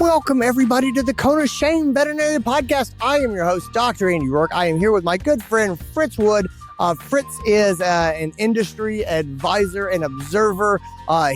Welcome, everybody, to the Cone of Shame Veterinary Podcast. I am your host, DrAndyRoark. I am here with my good friend, Fritz Wood. Fritz is an industry advisor and observer.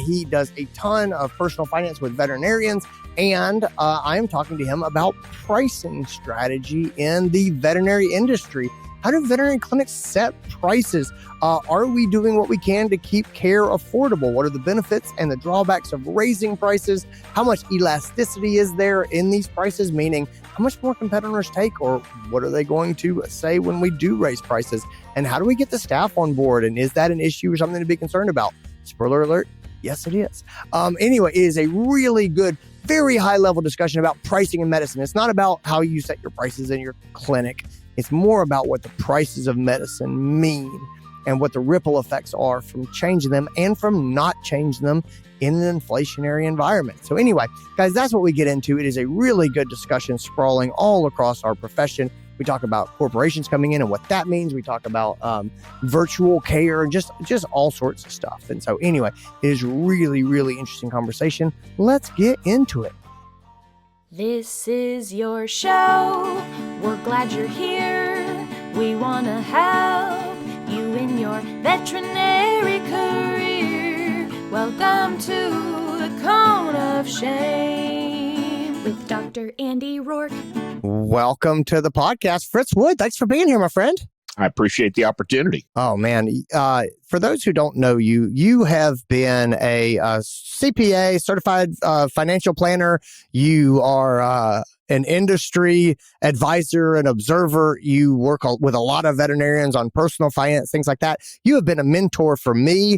He does a ton of personal finance with veterinarians, and I am talking to him about pricing strategy in the veterinary industry. How do veterinary clinics set prices? Are we doing what we can to keep care affordable? What are the benefits and the drawbacks of raising prices? How much elasticity is there in these prices? Meaning, how much more competitors take, or what are they going to say when we do raise prices? And how do we get the staff on board? And is that an issue or something to be concerned about? Spoiler alert, yes, it is. Anyway, it is a really good, very high-level discussion about pricing in medicine. It's not about how you set your prices in your clinic. It's more about what the prices of medicine mean and what the ripple effects are from changing them and from not changing them in an inflationary environment. So anyway, guys, that's what we get into. It is a really good discussion sprawling all across our profession. We talk about corporations coming in and what that means. We talk about virtual care and just all sorts of stuff. And so anyway, it is really, really interesting conversation. Let's get into it. This is your show. We're glad you're here. We want to help you in your veterinary career. Welcome to the Cone of Shame with Dr. Andy Roark. Welcome to the podcast, Fritz Wood. Thanks for being here, my friend. I appreciate the opportunity. Oh, man. For those who don't know you, you have been a CPA, certified financial planner. You are an industry advisor and observer. You work with a lot of veterinarians on personal finance, things like that. You have been a mentor for me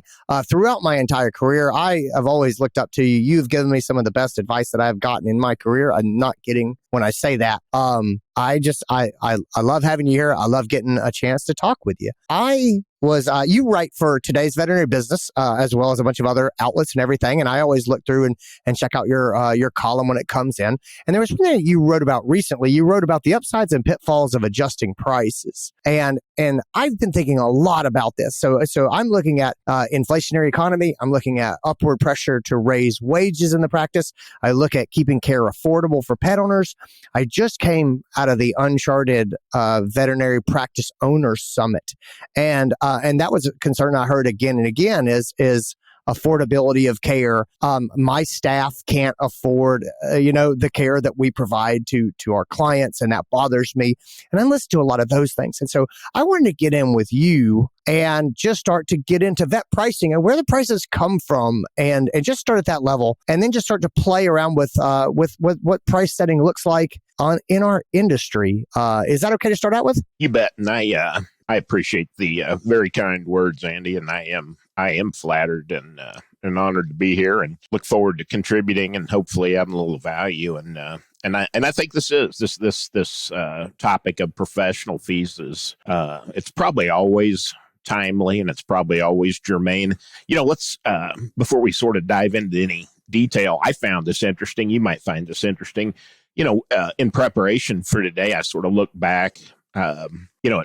throughout my entire career. I have always looked up to you. You've given me some of the best advice that I've gotten in my career. I'm not kidding when I say that. I love having you here. I love getting a chance to talk with you. You write for Today's Veterinary Business, as well as a bunch of other outlets and everything. And I always look through and check out your column when it comes in. And there was something that you wrote about recently. You wrote about the upsides and pitfalls of adjusting prices. And I've been thinking a lot about this. So I'm looking at inflationary economy. I'm looking at upward pressure to raise wages in the practice. I look at keeping care affordable for pet owners. I just came out of the Uncharted Veterinary Practice Owners Summit. And that was a concern I heard again and again is affordability of care. My staff can't afford, the care that we provide to our clients, and that bothers me. And I listen to a lot of those things. And so I wanted to get in with you and just start to get into vet pricing and where the prices come from, and just start at that level, and then just start to play around with what price setting looks like in our industry. Is that okay to start out with? You bet. And I appreciate the very kind words, Andy, and I am flattered and honored to be here, and look forward to contributing and hopefully adding a little value. And I think this topic of professional fees is it's probably always timely, and it's probably always germane. Let's before we sort of dive into any detail, I found this interesting. You might find this interesting. In preparation for today, I sort of looked back at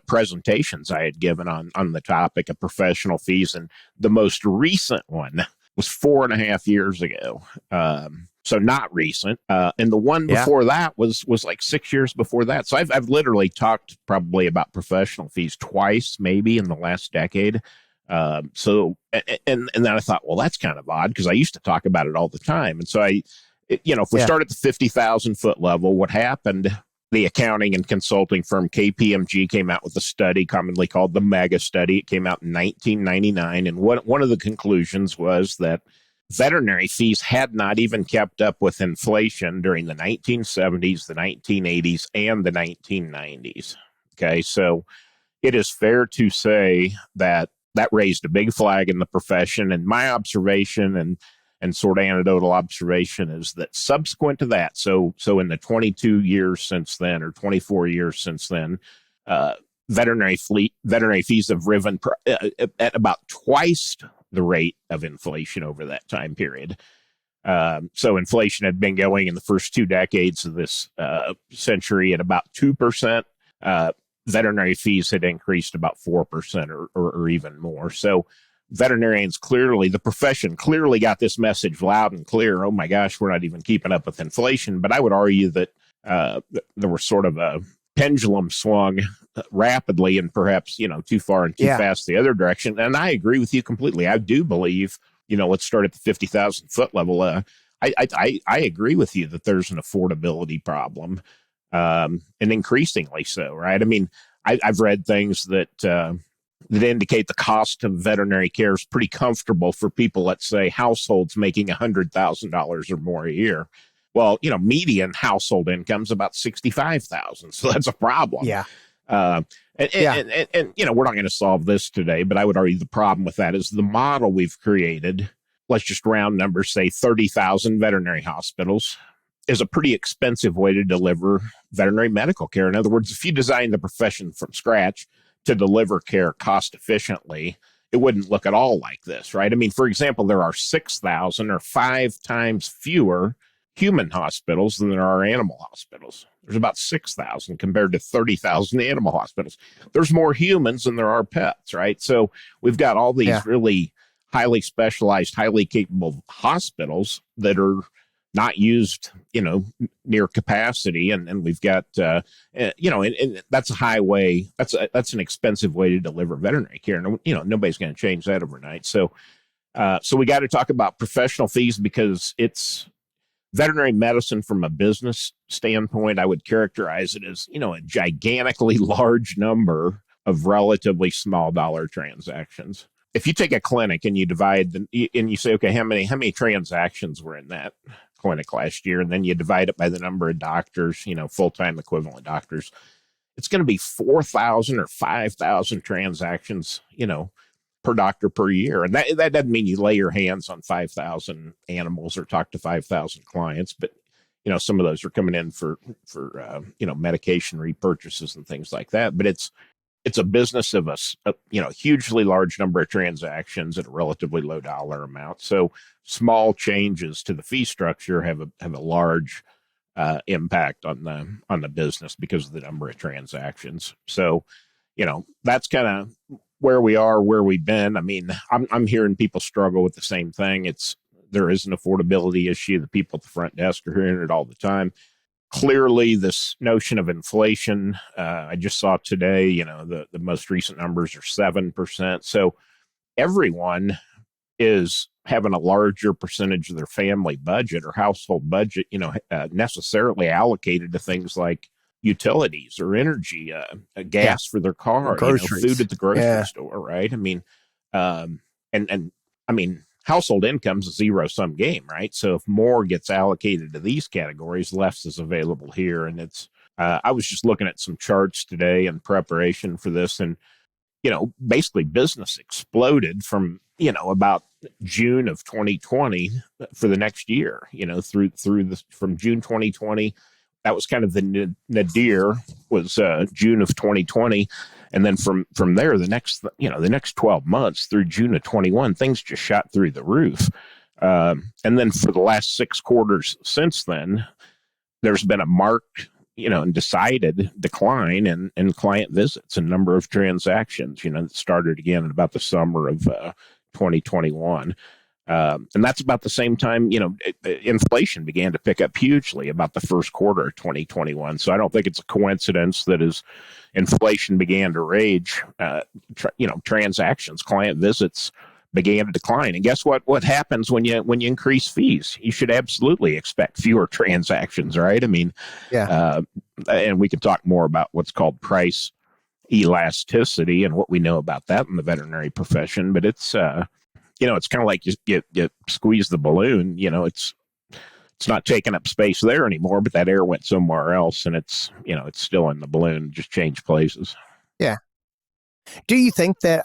presentations I had given on the topic of professional fees. And the most recent one was 4.5 years ago. So not recent. And the one before that was like 6 years before that. So I've literally talked probably about professional fees twice, maybe in the last decade. And then I thought, well, that's kind of odd, because I used to talk about it all the time. And so if we start at the 50,000 foot level, what happened? The accounting and consulting firm KPMG came out with a study commonly called the Mega Study. It came out in 1999. And one of the conclusions was that veterinary fees had not even kept up with inflation during the 1970s, the 1980s, and the 1990s. Okay, so it is fair to say that raised a big flag in the profession. And my observation and sort of anecdotal observation is that subsequent to that, so in the 22 years since then, or 24 years since then, veterinary fees have risen at about twice the rate of inflation over that time period. So inflation had been going in the first 2 decades of this century at about 2%. Veterinary fees had increased about 4% or even more. So veterinarians clearly, the profession clearly got this message loud and clear. Oh my gosh, we're not even keeping up with inflation. But I would argue that there was sort of a pendulum swung rapidly and perhaps, too far and too fast the other direction. And I agree with you completely. I do believe, let's start at the 50,000 foot level. I agree with you that there's an affordability problem, and increasingly so, right? I mean, I've read things that indicate the cost of veterinary care is pretty comfortable for people, let's say households making $100,000 or more a year. Well, median household income is about 65,000. So that's a problem. Yeah. And we're not going to solve this today, but I would argue the problem with that is the model we've created. Let's just round numbers, say 30,000 veterinary hospitals is a pretty expensive way to deliver veterinary medical care. In other words, if you design the profession from scratch to deliver care cost efficiently, it wouldn't look at all like this, right? I mean, for example, there are 6,000 or 5 times fewer human hospitals than there are animal hospitals. There's about 6,000 compared to 30,000 animal hospitals. There's more humans than there are pets, right? So we've got all these really highly specialized, highly capable hospitals that are not used, near capacity. And we've got, and that's a highway. That's an expensive way to deliver veterinary care. And, nobody's going to change that overnight. So we got to talk about professional fees because it's veterinary medicine from a business standpoint. I would characterize it as, a gigantically large number of relatively small dollar transactions. If you take a clinic and you divide and you say, okay, how many transactions were in that clinic last year? And then you divide it by the number of doctors, full-time equivalent doctors, it's going to be 4,000 or 5,000 transactions, per doctor per year. And that doesn't mean you lay your hands on 5,000 animals or talk to 5,000 clients, but, some of those are coming in for medication repurchases and things like that. But it's a business of a hugely large number of transactions at a relatively low dollar amount. So small changes to the fee structure have a large impact on the business because of the number of transactions. So, that's kind of where we are, where we've been. I mean, I'm hearing people struggle with the same thing. There is an affordability issue. The people at the front desk are hearing it all the time. Clearly, this notion of inflation, I just saw today, the most recent numbers are 7%. So everyone is having a larger percentage of their family budget or household budget, necessarily allocated to things like utilities or energy, gas for their car, food at the grocery store, right? I mean, household income's a zero-sum game, right? So if more gets allocated to these categories, less is available here. And it's, I was just looking at some charts today in preparation for this, and, basically business exploded from, about June of 2020 for the next year, from June 2020. That was kind of the nadir was June of 2020. And then from there, the next 12 months through June of 21, things just shot through the roof. And then for the last 6 quarters since then, there's been a marked, and decided decline in client visits and number of transactions, that started again in about the summer of 2021. And that's about the same time, inflation began to pick up hugely about the first quarter of 2021. So I don't think it's a coincidence that as inflation began to rage, transactions, client visits began to decline. And guess what? What happens when you increase fees? You should absolutely expect fewer transactions, right? I mean, and we can talk more about what's called price elasticity and what we know about that in the veterinary profession. But it's it's kind of like you squeeze the balloon, it's not taking up space there anymore, but that air went somewhere else and it's still in the balloon, just changed places. Yeah. Do you think that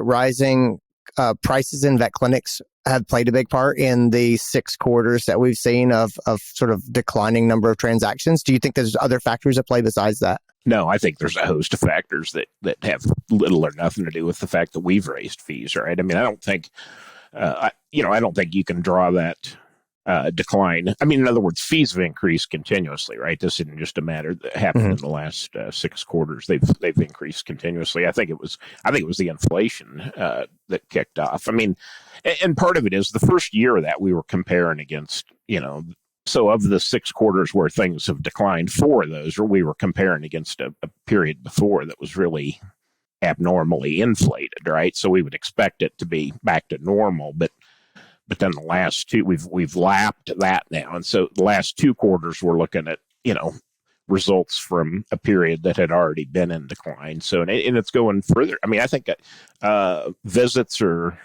rising prices in vet clinics have played a big part in the 6 quarters that we've seen of sort of declining number of transactions? Do you think there's other factors at play besides that? No, I think there's a host of factors that have little or nothing to do with the fact that we've raised fees, right? I mean, I don't think, I don't think you can draw that decline. I mean, in other words, fees have increased continuously, right? This isn't just a matter that happened in the last 6 quarters. They've increased continuously. I think it was the inflation that kicked off. I mean, and part of it is the first year that we were comparing against, so of the 6 quarters where things have declined, 4 of those, or we were comparing against a period before that was really abnormally inflated, right? So we would expect it to be back to normal, but then the last 2, we've lapped that now, and so the last 2 quarters we're looking at, results from a period that had already been in decline. So and it's going further. I mean, I think visits are,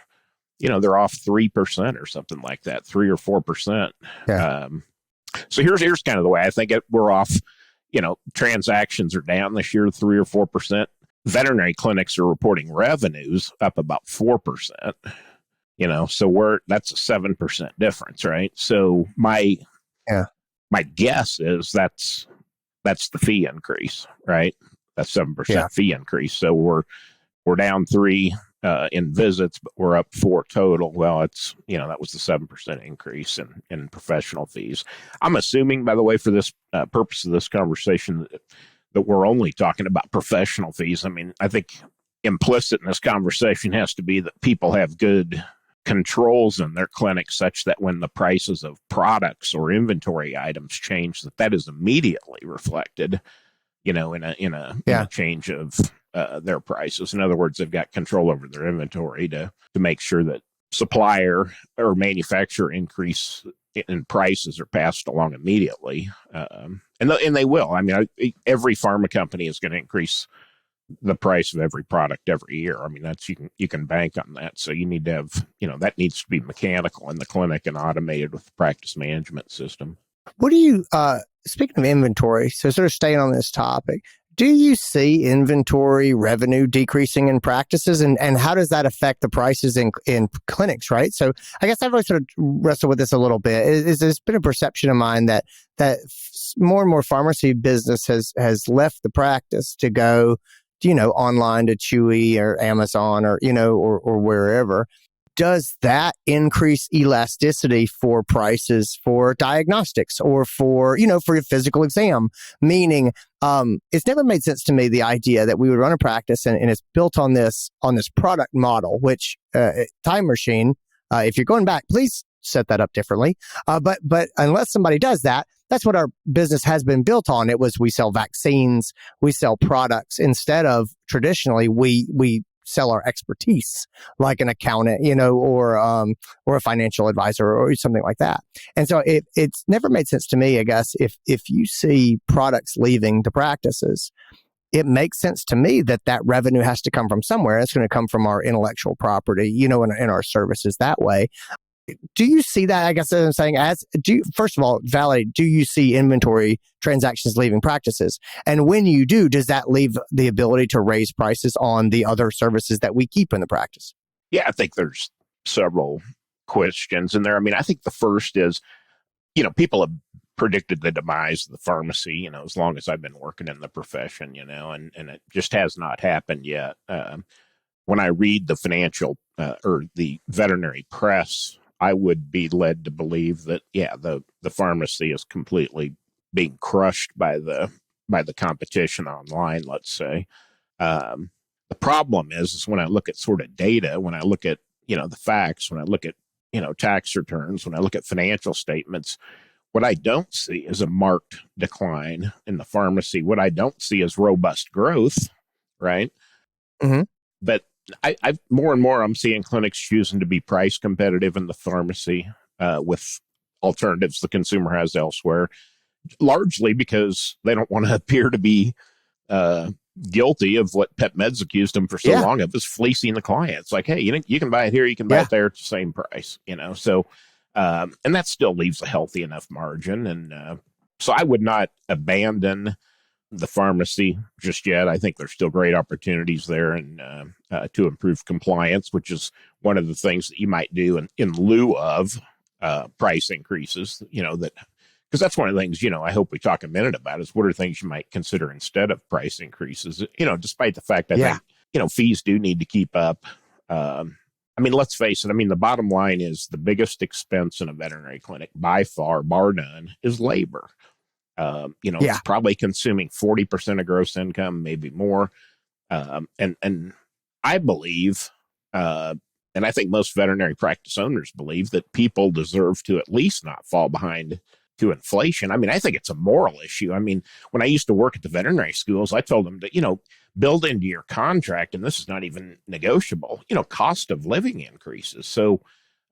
they're off 3% or something like that, 3 or 4%. Yeah. So here's kind of the way I think we're off. Transactions are down this year 3 or 4%. Veterinary clinics are reporting revenues up about 4%. So that's a 7% difference, right? So my guess is that's the fee increase, right? That's 7% fee increase. So we're down 3 in visits, but we're up 4 total. Well, it's that was the 7% increase in professional fees. I'm assuming, by the way, for this purpose of this conversation, that we're only talking about professional fees. I mean, I think implicit in this conversation has to be that people have good controls in their clinic such that when the prices of products or inventory items change, that is immediately reflected, in a change of their prices. In other words, they've got control over their inventory to make sure that supplier or manufacturer increase in prices are passed along immediately. And they will. I mean, every pharma company is going to increase the price of every product every year. I mean, that's you can bank on that. So you need to have, that needs to be mechanical in the clinic and automated with the practice management system. What do you, speaking of inventory, so sort of staying on this topic, do you see inventory revenue decreasing in practices, and how does that affect the prices in clinics, right? So I guess I've always sort of wrestled with this a little bit. There's been a perception of mine that more and more pharmacy business has left the practice to go, online to Chewy or Amazon or, or wherever. Does that increase elasticity for prices for diagnostics or for your physical exam? Meaning, it's never made sense to me, the idea that we would run a practice and it's built on this product model, which Time Machine, if you're going back, please set that up differently. But unless somebody does that, that's what our business has been built on. It was, we sell vaccines, we sell products, instead of traditionally we sell our expertise, like an accountant, or a financial advisor or something like that. And so it's never made sense to me, I guess, if you see products leaving the practices, it makes sense to me that revenue has to come from somewhere. It's going to come from our intellectual property, in our services that way. Do you see that? I guess I'm saying, first of all, validate, do you see inventory transactions leaving practices? And when you do, does that leave the ability to raise prices on the other services that we keep in the practice? Yeah, I think there's several questions in there. I mean, I think the first is, people have predicted the demise of the pharmacy, as long as I've been working in the profession, and it just has not happened yet. When I read the financial or the veterinary press, I would be led to believe that, the pharmacy is completely being crushed by the competition online, let's say. The problem is when I look at sort of data, when I look at, the facts, when I look at, tax returns, when I look at financial statements, what I don't see is a marked decline in the pharmacy. What I don't see is robust growth, right? Mm-hmm. But I've more and more, I'm seeing clinics choosing to be price competitive in the pharmacy with alternatives the consumer has elsewhere, largely because they don't want to appear to be guilty of what PetMeds accused them for so long of, is fleecing the clients. Like, hey, you can buy it here, you can buy it there at the same price, So, and that still leaves a healthy enough margin. And so I would not abandon the pharmacy just yet. I think there's still great opportunities there and to improve compliance, which is one of the things that you might do in lieu of price increases, that, because that's one of the things, I hope we talk a minute about is what are things you might consider instead of price increases, despite the fact I think, fees do need to keep up. I mean, let's face it. I mean, the bottom line is the biggest expense in a veterinary clinic by far, bar none, is labor. It's probably consuming 40% of gross income, maybe more. And I believe, and I think most veterinary practice owners believe, that people deserve to at least not fall behind to inflation. I mean, I think it's a moral issue. I mean, when I used to work at the veterinary schools, I told them to, build into your contract, and this is not even negotiable, cost of living increases. So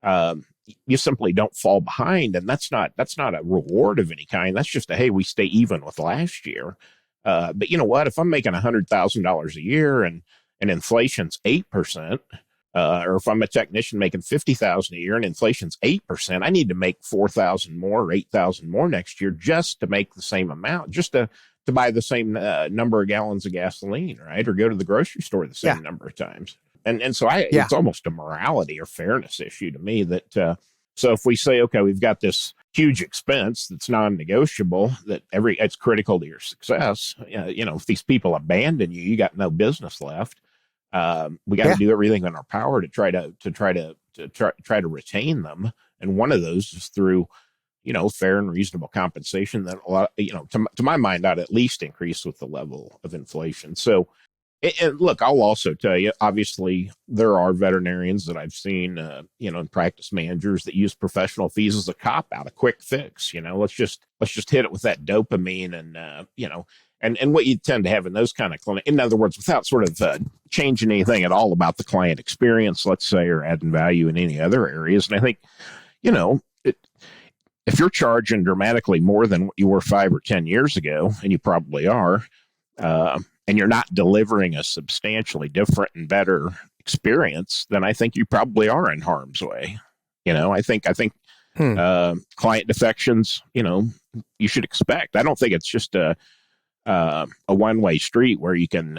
you simply don't fall behind. And that's not a reward of any kind. That's just hey, we stay even with last year. But you know what? If I'm making $100,000 a year and inflation's 8%, or if I'm a technician making $50,000 a year and inflation's 8%, I need to make $4,000 more or $8,000 more next year just to make the same amount, just to buy the same number of gallons of gasoline, right? Or go to the grocery store the same number of times. And so it's almost a morality or fairness issue to me that, so if we say, okay, we've got this huge expense that's non-negotiable, that it's critical to your success. If these people abandon you, you got no business left. We got to do everything in our power to try to retain them. And one of those is through, fair and reasonable compensation that a lot, to my mind, ought to at least increase with the level of inflation. So, and look, I'll also tell you, obviously, there are veterinarians that I've seen, and practice managers that use professional fees as a cop out, a quick fix. Let's just hit it with that dopamine, and what you tend to have in those kind of clinics. In other words, without sort of changing anything at all about the client experience, let's say, or adding value in any other areas. And I think, if you're charging dramatically more than what you were 5 or 10 years ago, and you probably are, and you're not delivering a substantially different and better experience, then I think you probably are in harm's way. I think client defections, you should expect. I don't think it's just a one-way street where you can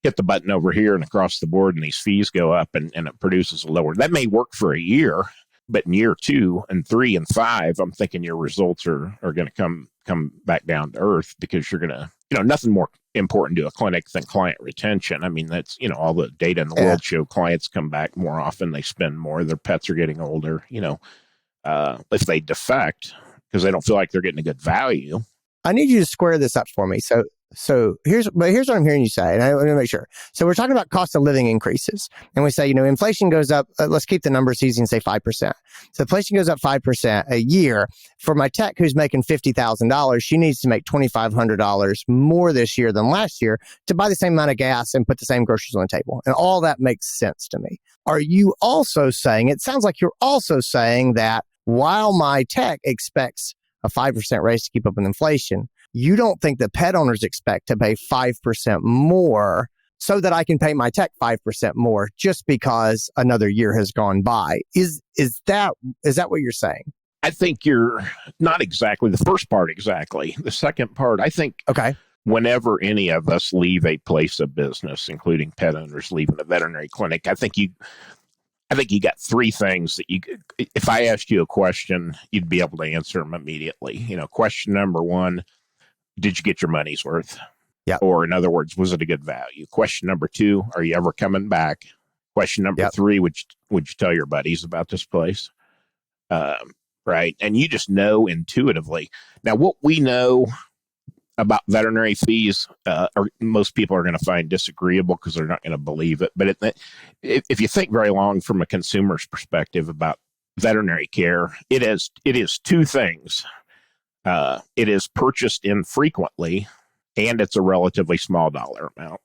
hit the button over here and across the board and these fees go up and it produces a lower. That may work for a year, but in year 2 and 3 and 5, I'm thinking your results are going to come back down to earth, because you're going to, nothing more important to a clinic than client retention. I mean, that's, all the data in the world show clients come back more often, they spend more, their pets are getting older, if they defect because they don't feel like they're getting a good value. I need you to square this up for me. So here's what I'm hearing you say, and I want to make sure. So we're talking about cost of living increases, and we say, inflation goes up. Let's keep the numbers easy and say 5%. So inflation goes up 5% a year. For my tech who's making $50,000, she needs to make $2,500 more this year than last year to buy the same amount of gas and put the same groceries on the table. And all that makes sense to me. Are you also saying, it sounds like you're also saying that while my tech expects a 5% raise to keep up with inflation, you don't think that pet owners expect to pay 5% more so that I can pay my tech 5% more just because another year has gone by? Is that what you're saying? I think you're not exactly the first part exactly. The second part, I think, whenever any of us leave a place of business, including pet owners leaving a veterinary clinic, I think you got 3 things that if I asked you a question, you'd be able to answer them immediately. Question number 1, did you get your money's worth? Yeah. Or in other words, was it a good value? Question number 2, are you ever coming back? Question number 3, would you tell your buddies about this place? Right. And you just know intuitively. Now, what we know about veterinary fees, most people are going to find disagreeable because they're not going to believe it. But if you think very long from a consumer's perspective about veterinary care, it is 2 things. It is purchased infrequently, and it's a relatively small dollar amount.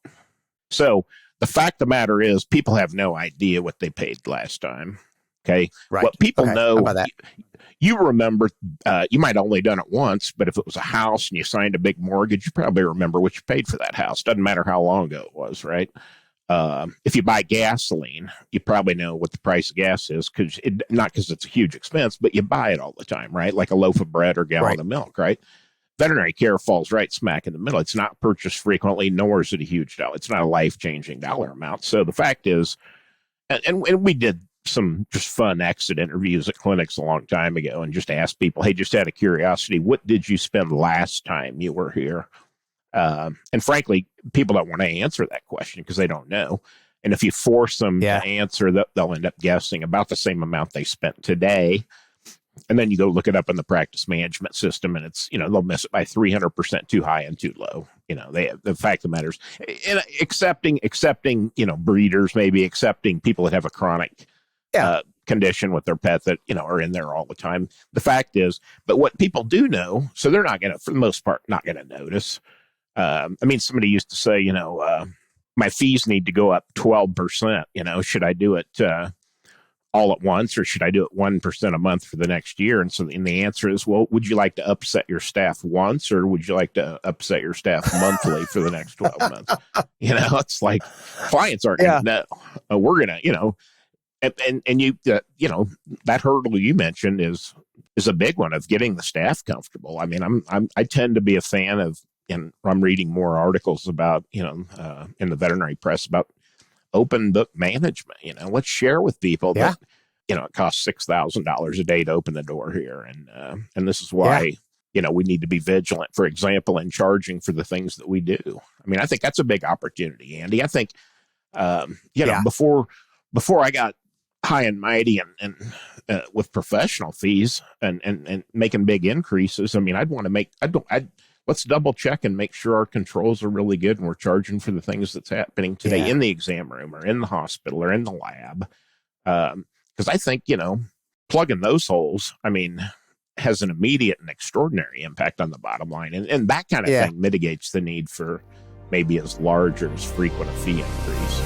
So the fact of the matter is, people have no idea what they paid last time. Okay. Right. What people know, how about that? You remember, you might have only done it once, but if it was a house and you signed a big mortgage, you probably remember what you paid for that house. Doesn't matter how long ago it was, right? If you buy gasoline, you probably know what the price of gas is, not because it's a huge expense, but you buy it all the time, right? Like a loaf of bread or gallon of milk, right? Veterinary care falls right smack in the middle. It's not purchased frequently, nor is it a huge dollar. It's not a life-changing dollar amount. So the fact is, and we did some just fun exit interviews at clinics a long time ago and just asked people, hey, just out of curiosity, what did you spend last time you were here? And frankly, people don't want to answer that question because they don't know. And if you force them Yeah. to answer, they'll end up guessing about the same amount they spent today. And then you go look it up in the practice management system, and it's, they'll miss it by 300% too high and too low. The fact of the matter is, and accepting, breeders, maybe accepting people that have a chronic condition with their pet that, are in there all the time. The fact is, but what people do know, so they're not going to, for the most part, not going to notice. Somebody used to say, my fees need to go up 12%. Should I do it all at once, or should I do it 1% a month for the next year? And the answer is, well, would you like to upset your staff once, or would you like to upset your staff monthly for the next 12 months? It's like clients aren't going to know. We're going to, and you, that hurdle you mentioned is a big one of getting the staff comfortable. I tend to be a fan of, and I'm reading more articles about, in the veterinary press about open book management. Let's share with people that, it costs $6,000 a day to open the door here. And this is why, we need to be vigilant, for example, in charging for the things that we do. I think that's a big opportunity, Andy. I think, before I got high and mighty and with professional fees and making big increases, I'd want to let's double check and make sure our controls are really good and we're charging for the things that's happening today in the exam room or in the hospital or in the lab. Because I think, plugging those holes, has an immediate and extraordinary impact on the bottom line. And that kind of thing mitigates the need for maybe as large or as frequent a fee increase.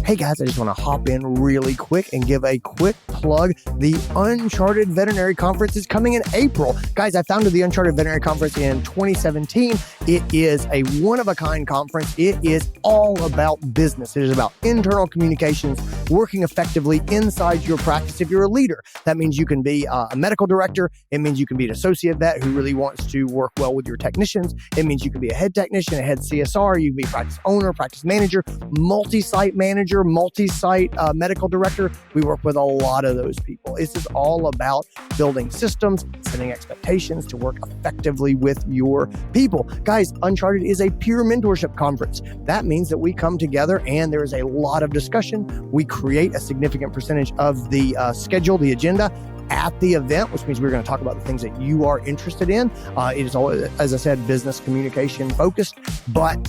Hey guys, I just want to hop in really quick and give a quick plug. The Uncharted Veterinary Conference is coming in April. Guys, I founded the Uncharted Veterinary Conference in 2017. It is a one-of-a-kind conference. It is all about business. It is about internal communications, working effectively inside your practice. If you're a leader, that means you can be a medical director. It means you can be an associate vet who really wants to work well with your technicians. It means you can be a head technician, a head CSR. You can be a practice owner, practice manager, multi-site manager, multi-site medical director. We work with a lot of those people. This is all about building systems, setting expectations to work effectively with your people. Guys, Uncharted is a peer mentorship conference. That means that we come together and there is a lot of discussion. We create a significant percentage of the schedule, the agenda, at the event, which means we're going to talk about the things that you are interested in. It is always, as I said, business communication focused, but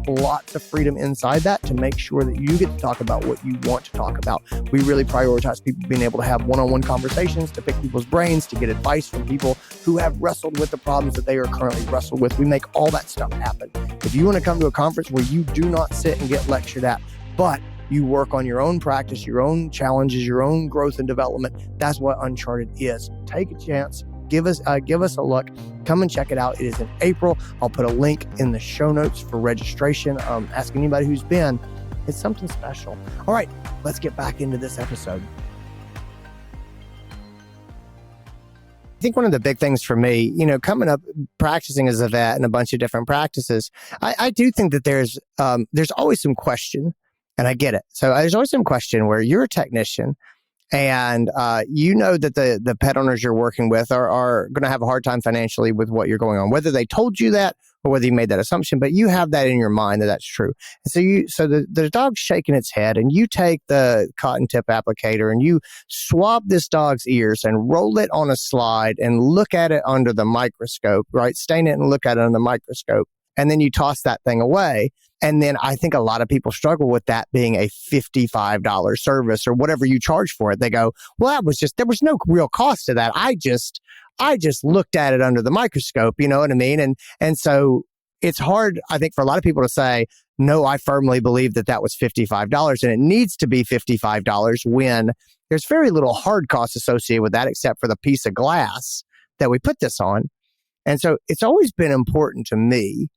lots of freedom inside that to make sure that you get to talk about what you want to talk about. We really prioritize people being able to have one-on-one conversations, to pick people's brains, to get advice from people who have wrestled with the problems that they are currently wrestled with. We make all that stuff happen. If you want to come to a conference where you do not sit and get lectured at, but you work on your own practice, your own challenges, your own growth and development, that's what Uncharted is. Take a chance. Give us a look. Come and check it out. It is in April. I'll put a link in the show notes for registration. Ask anybody who's been. It's something special. All right, let's get back into this episode. I think one of the big things for me, coming up, practicing as a vet in a bunch of different practices, I do think that there's always some question. And I get it. So there's always some question where you're a technician and that the pet owners you're working with are going to have a hard time financially with what you're going on, whether they told you that or whether you made that assumption, but you have that in your mind that that's true. And so the dog's shaking its head and you take the cotton tip applicator and you swab this dog's ears and roll it on a slide and look at it under the microscope, right? Stain it and look at it under the microscope. And then you toss that thing away. And then I think a lot of people struggle with that being a $55 service or whatever you charge for it. They go, well, there was no real cost to that. I just looked at it under the microscope, you know what I mean? And so it's hard, I think, for a lot of people to say, no, I firmly believe that was $55 and it needs to be $55 when there's very little hard costs associated with that except for the piece of glass that we put this on. And so it's always been important to me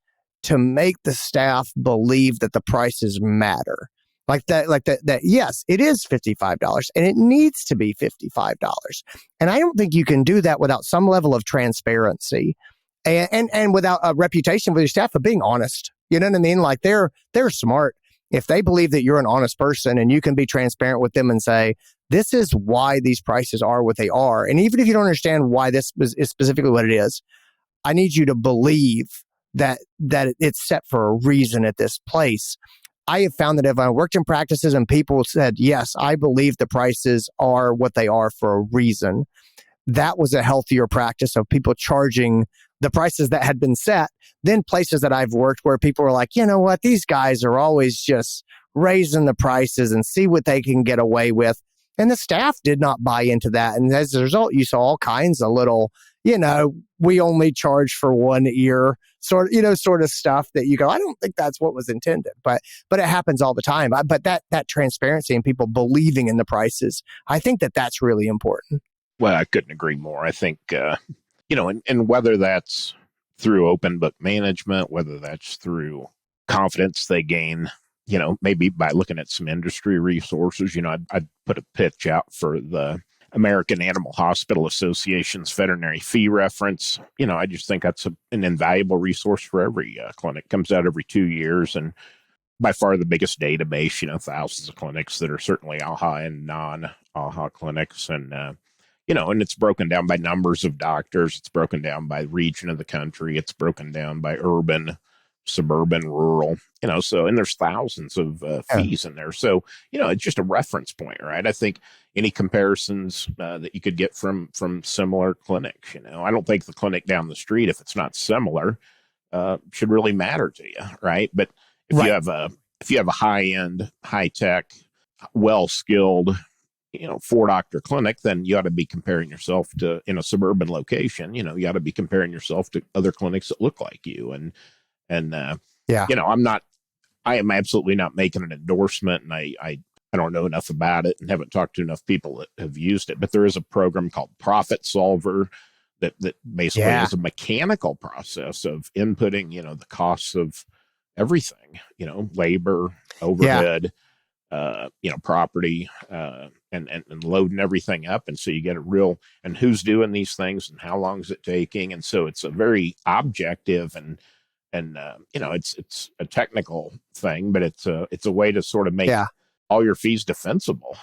to make the staff believe that the prices matter. That yes, it is $55 and it needs to be $55. And I don't think you can do that without some level of transparency and without a reputation with your staff of being honest. You know what I mean? Like they're smart. If they believe that you're an honest person and you can be transparent with them and say, this is why these prices are what they are. And even if you don't understand why this is specifically what it is, I need you to believe that it's set for a reason at this place. I have found that if I worked in practices and people said, yes, I believe the prices are what they are for a reason, that was a healthier practice of people charging the prices that had been set than places that I've worked where people were like, you know what, these guys are always just raising the prices and see what they can get away with. And the staff did not buy into that. And as a result, you saw all kinds of little, we only charge for one ear sort of stuff that you go, I don't think that's what was intended, but it happens all the time. But that transparency and people believing in the prices, I think that's really important. Well, I couldn't agree more. I think, and whether that's through open book management, whether that's through confidence they gain, maybe by looking at some industry resources, I'd put a pitch out for the American Animal Hospital Association's veterinary fee reference. I just think that's an invaluable resource for every clinic. Comes out every 2 years, and by far the biggest database, thousands of clinics that are certainly AHA and non-AHA clinics. And, and it's broken down by numbers of doctors. It's broken down by region of the country. It's broken down by urban, suburban, rural, and there's thousands of fees in there. So, it's just a reference point, right? I think any comparisons that you could get from similar clinics, I don't think the clinic down the street, if it's not similar, should really matter to you, right? But if you have a high-end, high-tech, well-skilled, 4-doctor clinic, then you ought to be comparing yourself to, in a suburban location, you ought to be comparing yourself to other clinics that look like you. I am absolutely not making an endorsement, and I don't know enough about it and haven't talked to enough people that have used it, but there is a program called Profit Solver that basically is a mechanical process of inputting, the costs of everything, labor, overhead, property, and loading everything up. And so you get and who's doing these things and how long is it taking. And so it's a very objective and it's a technical thing, but it's a way to sort of make all your fees defensible.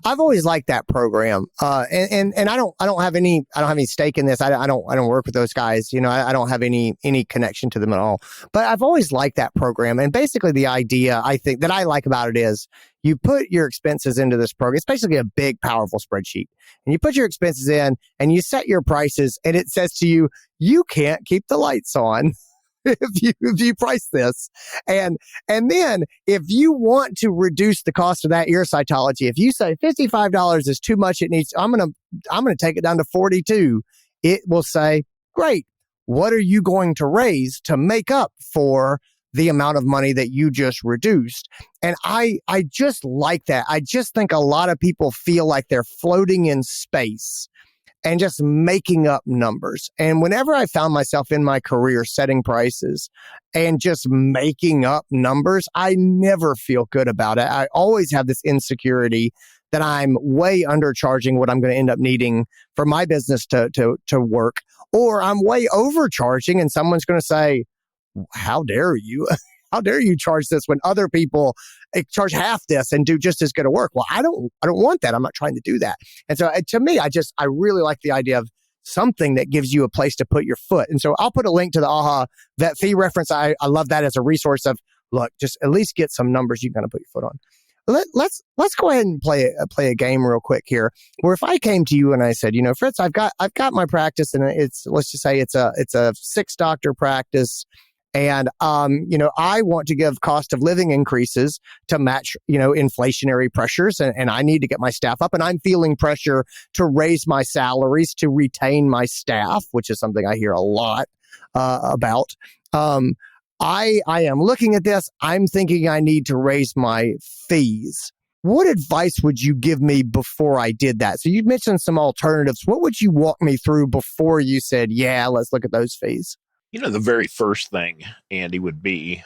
I've always liked that program. And I don't have any stake in this. I don't work with those guys. I don't have any connection to them at all, but I've always liked that program. And basically the idea I think that I like about it is you put your expenses into this program. It's basically a big, powerful spreadsheet, and you put your expenses in and you set your prices, and it says to you, you can't keep the lights on if you price this. And then if you want to reduce the cost of that ear cytology, if you say $55 is too much, I'm going to take it down to 42. It will say, great. What are you going to raise to make up for the amount of money that you just reduced? And I just like that. I just think a lot of people feel like they're floating in space and just making up numbers. And whenever I found myself in my career setting prices and just making up numbers, I never feel good about it. I always have this insecurity that I'm way undercharging what I'm going to end up needing for my business to work, or I'm way overcharging and someone's going to say, how dare you? How dare you charge this when other people charge half this and do just as good a work? Well, I don't want that. I'm not trying to do that. And so to me, I really like the idea of something that gives you a place to put your foot. And so I'll put a link to the AHA vet fee reference. I love that as a resource of, look, just at least get some numbers you can kind of put your foot on. Let's go ahead and play a game real quick here. Where if I came to you and I said, Fritz, I've got my practice, and let's just say it's a 6-doctor practice. And, I want to give cost of living increases to match, inflationary pressures. And I need to get my staff up, and I'm feeling pressure to raise my salaries to retain my staff, which is something I hear a lot about. I am looking at this. I'm thinking I need to raise my fees. What advice would you give me before I did that? So you mentioned some alternatives. What would you walk me through before you said, yeah, let's look at those fees? The very first thing, Andy, would be,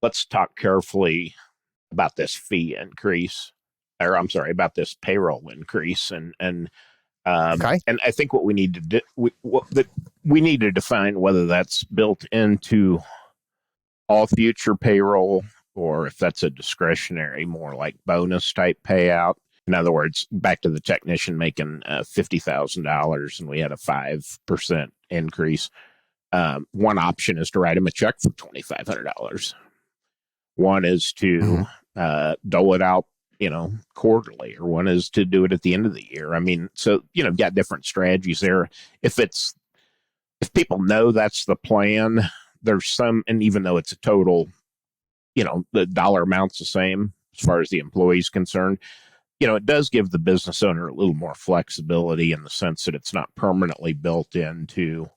let's talk carefully about this fee increase, or I'm sorry, about this payroll increase. And I think what we need to do, we need to define whether that's built into all future payroll, or if that's a discretionary, more like bonus type payout. In other words, back to the technician making $50,000 and we had a 5% increase. One option is to write him a check for $2,500. One is to dole it out, quarterly, or one is to do it at the end of the year. I mean, so, got different strategies there. If people know that's the plan, there's some, and even though it's a total, the dollar amount's the same as far as the employee's concerned, it does give the business owner a little more flexibility in the sense that it's not permanently built into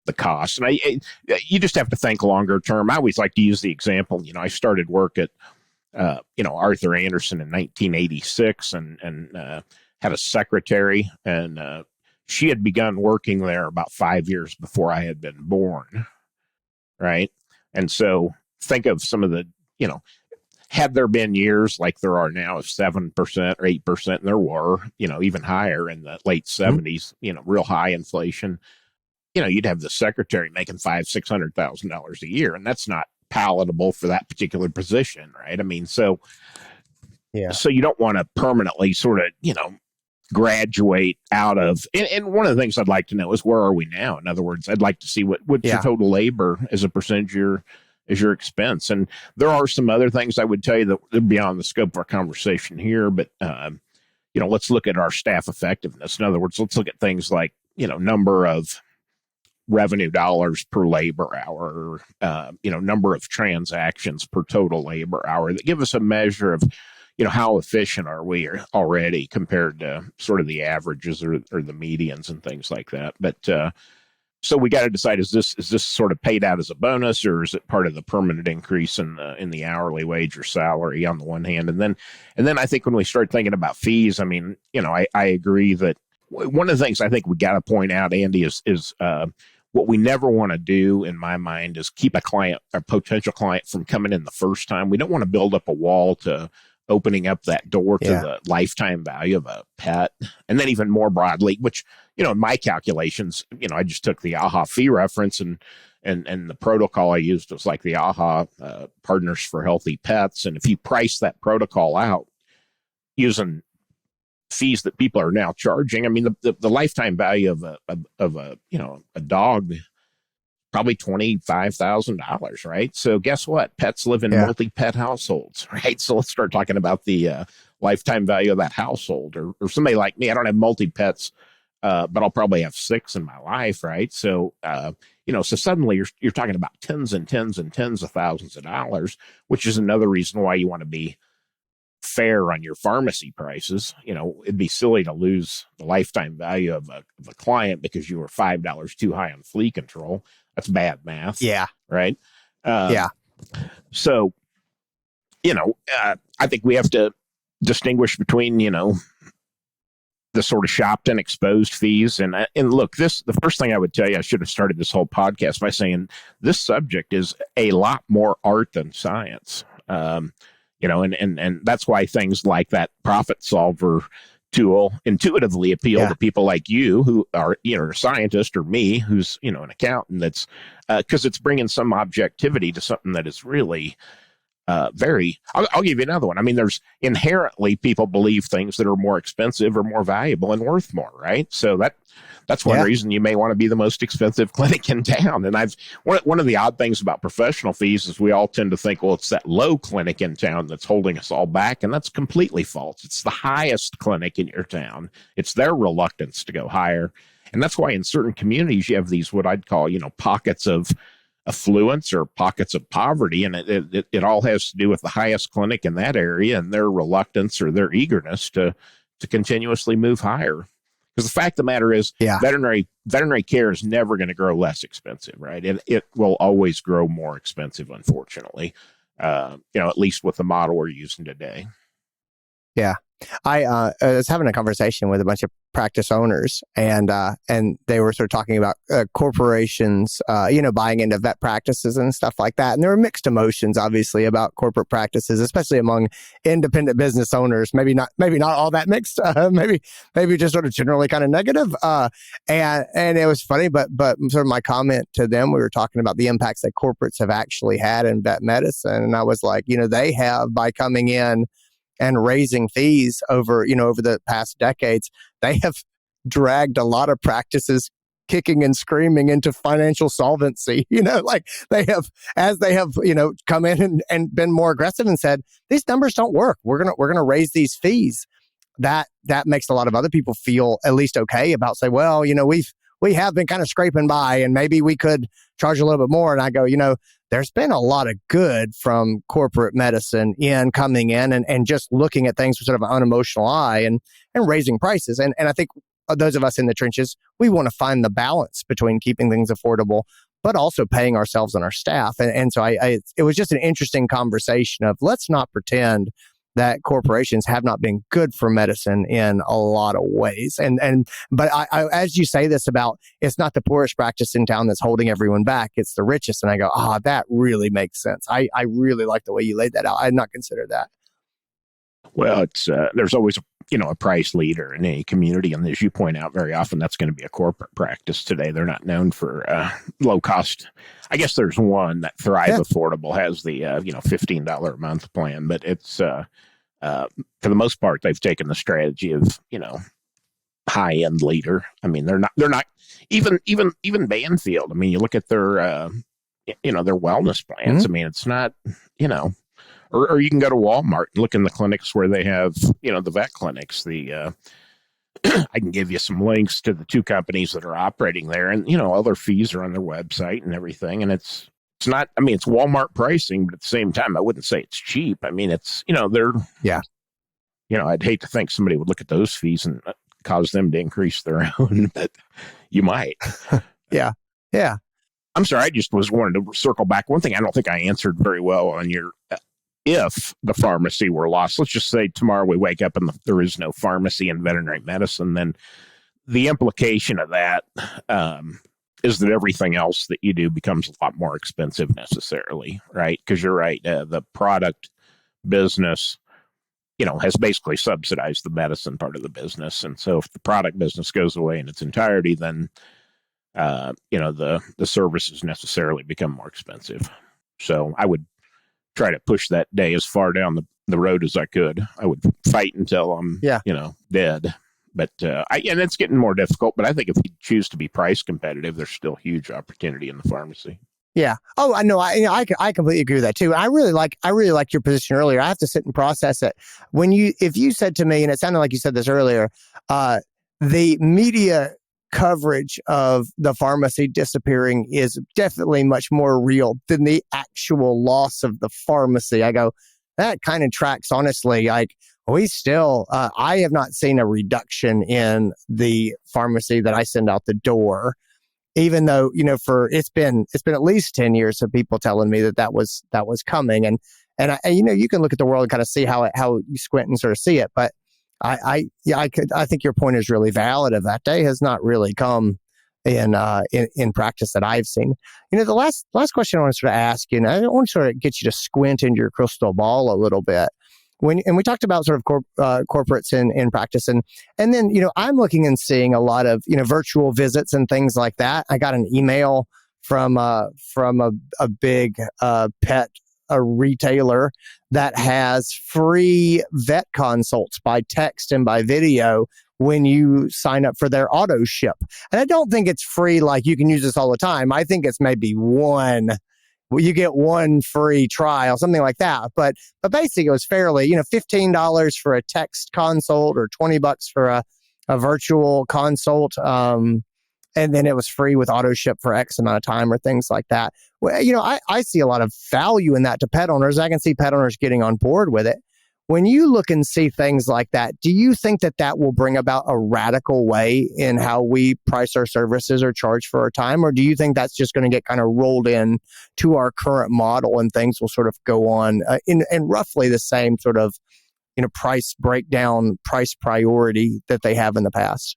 the cost. And you just have to think longer term. I always like to use the example, I started work at, Arthur Andersen in 1986 and had a secretary, and she had begun working there about 5 years before I had been born. Right. And so think of some of the, had there been years like there are now of 7% or 8%, and there were, even higher in the late 70s, real high inflation, you'd have the secretary making $500,000-$600,000 a year, and that's not palatable for that particular position, right? I mean, so you don't want to permanently sort of, graduate out of, and one of the things I'd like to know is, where are we now? In other words, I'd like to see what's your total labor as a percentage as your expense. And there are some other things I would tell you that are beyond the scope of our conversation here, but, let's look at our staff effectiveness. In other words, let's look at things like, number of revenue dollars per labor hour, number of transactions per total labor hour, that give us a measure of, how efficient are we already compared to sort of the averages or the medians and things like that. But so we got to decide, is this sort of paid out as a bonus, or is it part of the permanent increase in the hourly wage or salary on the one hand? And then I think when we start thinking about fees, I mean, I agree that one of the things I think we got to point out, Andy, is what we never want to do, in my mind, is keep a potential client from coming in the first time. We don't want to build up a wall to opening up that door to the lifetime value of a pet. And then even more broadly, which, in my calculations, I just took the AHA fee reference and the protocol I used was like the AHA Partners for Healthy Pets. And if you price that protocol out using fees that people are now charging, I mean, the lifetime value of a dog, probably $25,000, right? So guess what? Pets live in multi-pet households, right? So let's start talking about the lifetime value of that household, or somebody like me. I don't have multi-pets, but I'll probably have 6 in my life, right? So, so suddenly you're talking about tens and tens and tens of thousands of dollars, which is another reason why you want to be fair on your pharmacy prices. It'd be silly to lose the lifetime value of a client because you were $5 too high on flea control. That's bad math. Yeah. Right. So, I think we have to distinguish between, the sort of shopped and exposed fees. And look, the first thing I would tell you, I should have started this whole podcast by saying this subject is a lot more art than science. And that's why things like that profit solver tool intuitively appeal to people like you who are, a scientist, or me who's, an accountant. That's because it's bringing some objectivity to something that is really I'll give you another one. I mean, there's inherently people believe things that are more expensive or more valuable and worth more, right? So that's one reason you may want to be the most expensive clinic in town. And one of the odd things about professional fees is we all tend to think, well, it's that low clinic in town that's holding us all back. And that's completely false. It's the highest clinic in your town. It's their reluctance to go higher. And that's why in certain communities, you have these, what I'd call, pockets of affluence or pockets of poverty. And it all has to do with the highest clinic in that area and their reluctance or their eagerness to continuously move higher. Because the fact of the matter is, veterinary care is never going to grow less expensive, right? And it will always grow more expensive, unfortunately, at least with the model we're using today. Yeah. I was having a conversation with a bunch of practice owners, and they were sort of talking about corporations, buying into vet practices and stuff like that. And there were mixed emotions, obviously, about corporate practices, especially among independent business owners. Maybe not all that mixed. Maybe just sort of generally kind of negative. And it was funny, but sort of my comment to them, we were talking about the impacts that corporates have actually had in vet medicine, and I was like, they have, by coming in and raising fees over the past decades, they have dragged a lot of practices kicking and screaming into financial solvency. Like they have, as they have, come in and been more aggressive and said, these numbers don't work. We're gonna raise these fees. That makes a lot of other people feel at least okay about say, well, we have been kind of scraping by and maybe we could charge a little bit more. And I go, there's been a lot of good from corporate medicine in coming in and just looking at things with sort of an unemotional eye and raising prices. And I think those of us in the trenches, we want to find the balance between keeping things affordable, but also paying ourselves and our staff. And so it was just an interesting conversation of let's not pretend that corporations have not been good for medicine in a lot of ways. But I as you say this about it's not the poorest practice in town that's holding everyone back, it's the richest. And I go, that really makes sense. I really like the way you laid that out. I had not considered that. Well, it's there's always a price leader in any community, and as you point out, very often that's going to be a corporate practice today. They're not known for low cost. I guess there's one that Thrive Affordable has the $15 a month plan, but it's for the most part they've taken the strategy of high end leader. I mean, they're not even Banfield. I mean, you look at their their wellness plans. Mm-hmm. I mean, it's not Or you can go to Walmart and look in the clinics where they have, the vet clinics. I can give you some links to the two companies that are operating there, and all their fees are on their website and everything. And it's not. I mean, it's Walmart pricing, but at the same time, I wouldn't say it's cheap. I mean, it's they're I'd hate to think somebody would look at those fees and cause them to increase their own, but you might. Yeah. I'm sorry. I just was wanting to circle back. One thing I don't think I answered very well on your. If the pharmacy were lost, let's just say tomorrow we wake up and there is no pharmacy in veterinary medicine, then the implication of that is that everything else that you do becomes a lot more expensive necessarily, right? Because you're right, the product business, has basically subsidized the medicine part of the business. And so if the product business goes away in its entirety, then, the services necessarily become more expensive. So I would try to push that day as far down the road as I could. I would fight until I'm, dead. But and it's getting more difficult. But I think if you choose to be price competitive, there's still huge opportunity in the pharmacy. Yeah. Oh, I know. I completely agree with that too. I really like your position earlier. I have to sit and process it. If you said to me, and it sounded like you said this earlier, the media coverage of the pharmacy disappearing is definitely much more real than the actual loss of the pharmacy. I go, that kind of tracks, honestly. Like we still, I have not seen a reduction in the pharmacy that I send out the door, even though, it's been at least 10 years of people telling me that was coming. And you can look at the world and kind of see how you squint and sort of see it. But I think your point is really valid. Of that day has not really come in practice that I've seen. The last question I want to sort of ask you, and I want to sort of get you to squint into your crystal ball a little bit. And we talked about sort of corporates in practice, and then I'm looking and seeing a lot of virtual visits and things like that. I got an email from a big pet retailer that has free vet consults by text and by video when you sign up for their auto ship. And I don't think it's free like you can use this all the time. I think it's maybe you get one free trial, something like that. But basically it was fairly, $15 for a text consult or $20 for a virtual consult. And then it was free with auto ship for X amount of time or things like that. Well, I see a lot of value in that to pet owners. I can see pet owners getting on board with it. When you look and see things like that, do you think that will bring about a radical way in how we price our services or charge for our time? Or do you think that's just going to get kind of rolled in to our current model and things will sort of go on in roughly the same sort of, price breakdown, price priority that they have in the past?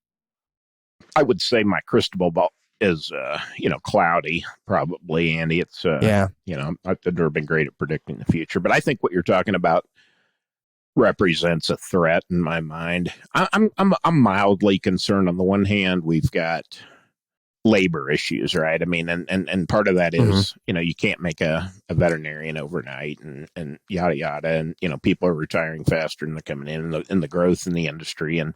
I would say my crystal ball is, cloudy, probably, Andy. It's, I've never been great at predicting the future, but I think what you're talking about represents a threat in my mind. I'm mildly concerned. On the one hand, we've got labor issues, right? I mean, and part of that is, you can't make a veterinarian overnight and yada, yada. And, people are retiring faster than they're coming in the growth in the industry. And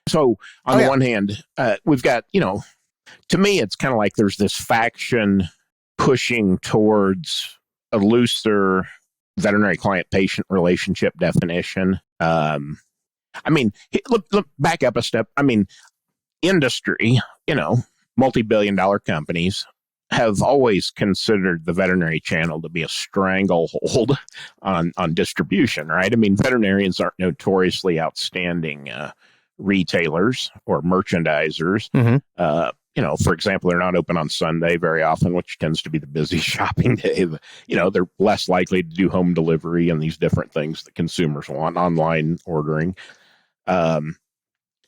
so on the one hand, we've got, To me, it's kind of like there's this faction pushing towards a looser veterinary client-patient relationship definition. Look, back up a step. Industry, multi-billion-dollar companies have always considered the veterinary channel to be a stranglehold on distribution, right? Veterinarians aren't notoriously outstanding retailers or merchandisers. For example, they're not open on Sunday very often, which tends to be the busy shopping day. They're less likely to do home delivery and these different things that consumers want, online ordering.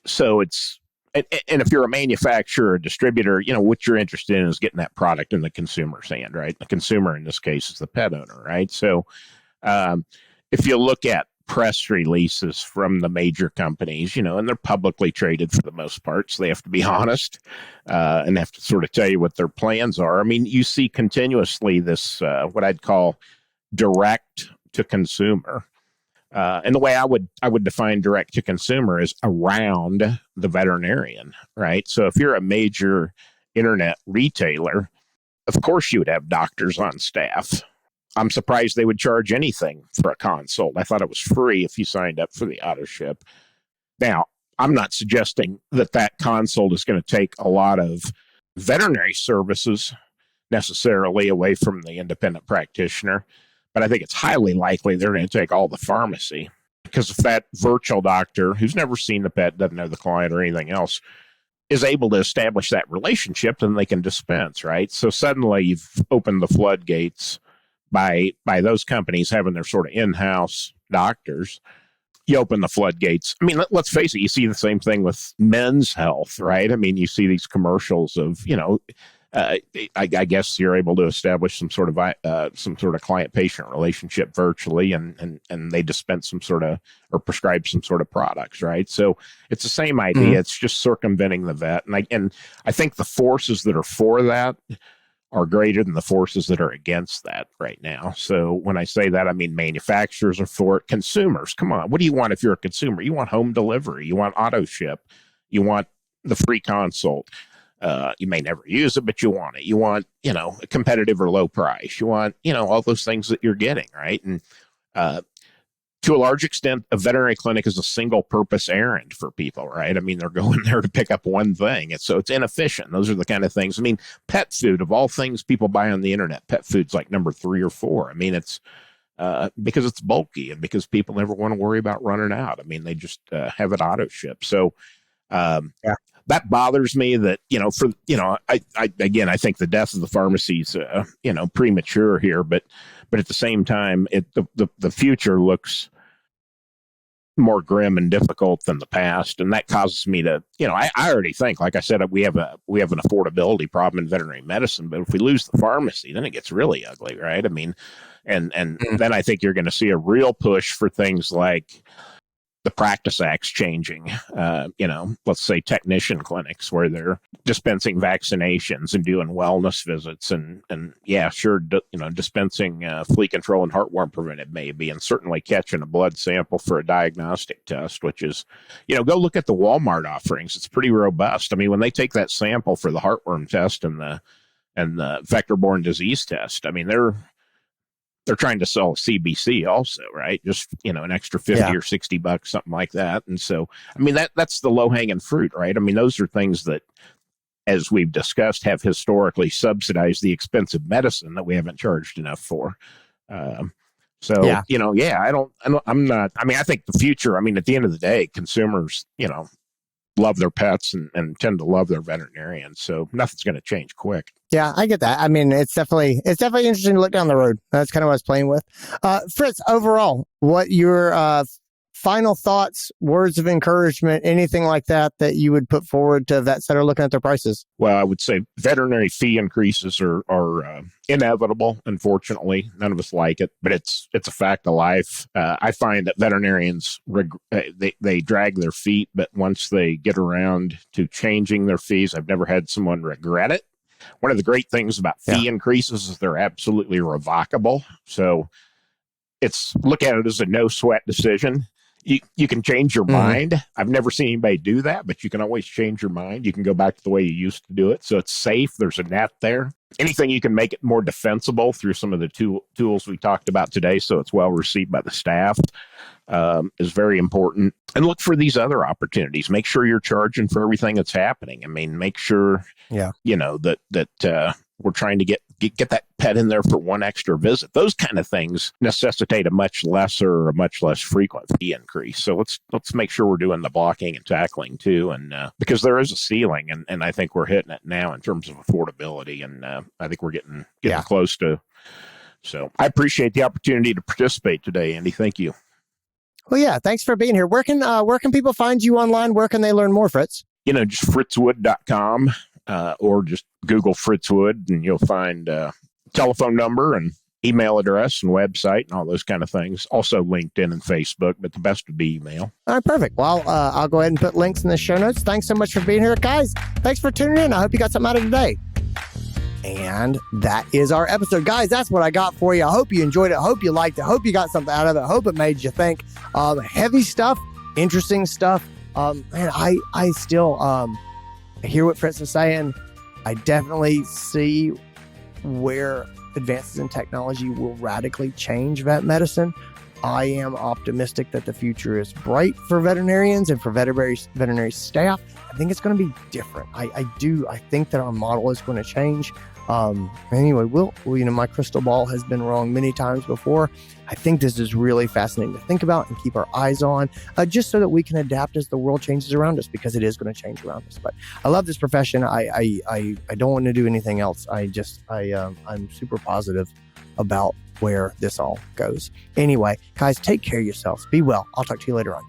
So it's, and if you're a manufacturer or distributor, what you're interested in is getting that product in the consumer's hand, right? The consumer in this case is the pet owner, right? So if you look at press releases from the major companies, and they're publicly traded for the most part, so they have to be honest and have to sort of tell you what their plans are. You see continuously this, what I'd call direct to consumer. And the way I would define direct to consumer is around the veterinarian, right? So if you're a major internet retailer, of course you would have doctors on staff. I'm surprised they would charge anything for a consult. I thought it was free if you signed up for the auto ship. Now, I'm not suggesting that consult is going to take a lot of veterinary services necessarily away from the independent practitioner, but I think it's highly likely they're going to take all the pharmacy, because if that virtual doctor who's never seen the pet, doesn't know the client or anything else, is able to establish that relationship, then they can dispense, right? So suddenly you've opened the floodgates by those companies having their sort of in-house doctors. You open the floodgates. Let's face it, you see the same thing with men's health, right? You see these commercials of, I guess you're able to establish some sort of client-patient relationship virtually, and they dispense some sort of, or prescribe some sort of products, right? So it's the same idea. Mm-hmm. It's just circumventing the vet, and I think the forces that are for that are greater than the forces that are against that right now. So when I say that, manufacturers are for it. Consumers, come on, what do you want if you're a consumer? You want home delivery, you want auto ship, you want the free consult. You may never use it, but you want it. You want, a competitive or low price. You want, all those things that you're getting, right? And to a large extent, a veterinary clinic is a single purpose errand for people, right? They're going there to pick up one thing. So it's inefficient. Those are the kind of things. Pet food, of all things people buy on the internet, pet food's like number 3 or 4. It's because it's bulky and because people never want to worry about running out. They just have it auto ship. So, that bothers me that, I think the death of the pharmacy's, premature here, but at the same time, the future looks more grim and difficult than the past. And that causes me to, I already think, like I said, we have an affordability problem in veterinary medicine, but if we lose the pharmacy, then it gets really ugly, right? And then I think you're going to see a real push for things like the Practice Act's changing, let's say technician clinics where they're dispensing vaccinations and doing wellness visits and dispensing flea control and heartworm preventive maybe, and certainly catching a blood sample for a diagnostic test, which is, go look at the Walmart offerings. It's pretty robust. When they take that sample for the heartworm test and the vector-borne disease test, they're trying to sell CBC also, right? Just, an extra 50 or $60, something like that. And so, that's the low hanging fruit, right? Those are things that, as we've discussed, have historically subsidized the expensive medicine that we haven't charged enough for. I think the future, at the end of the day, consumers, love their pets and tend to love their veterinarians. So nothing's going to change quick. Yeah, I get that. It's definitely interesting to look down the road. That's kind of what I was playing with. Fritz, overall, what your final thoughts, words of encouragement, anything like that you would put forward to vets that are looking at their prices? Well, I would say veterinary fee increases are inevitable. Unfortunately, none of us like it, but it's a fact of life. I find that veterinarians they drag their feet, but once they get around to changing their fees, I've never had someone regret it. One of the great things about fee increases is they're absolutely revocable. So look at it as a no sweat decision. You can change your Mhm. mind. I've never seen anybody do that, but you can always change your mind. You can go back to the way you used to do it. So it's safe. There's a net there. Anything you can make it more defensible through some of the tools we talked about today, so it's well received by the staff, is very important. And look for these other opportunities. Make sure you're charging for everything that's happening. I mean, make sure, that we're trying to get that pet in there for one extra visit. Those kind of things necessitate a much less frequent fee increase. So let's make sure we're doing the blocking and tackling too, and because there is a ceiling, and I think we're hitting it now in terms of affordability, and I think we're getting close to. So I appreciate the opportunity to participate today, Andy. Thank you. Well, yeah, thanks for being here. Where can people find you online? Where can they learn more, Fritz? Just fritzwood.com. Or just Google Fritz Wood, and you'll find telephone number and email address and website and all those kind of things. Also LinkedIn and Facebook, but the best would be email. All right, perfect. Well, I'll go ahead and put links in the show notes. Thanks so much for being here, guys. Thanks for tuning in. I hope you got something out of today. And that is our episode. Guys, that's what I got for you. I hope you enjoyed it. I hope you liked it. I hope you got something out of it. I hope it made you think. Heavy stuff, interesting stuff. Man, I still... I hear what Fritz is saying. I definitely see where advances in technology will radically change vet medicine. I am optimistic that the future is bright for veterinarians and for veterinary staff. I think it's going to be different. I think that our model is going to change. Anyway, my crystal ball has been wrong many times before. I think this is really fascinating to think about and keep our eyes on, just so that we can adapt as the world changes around us, because it is going to change around us. But I love this profession. I don't want to do anything else. I'm super positive about where this all goes. Anyway, guys, take care of yourselves. Be well. I'll talk to you later on.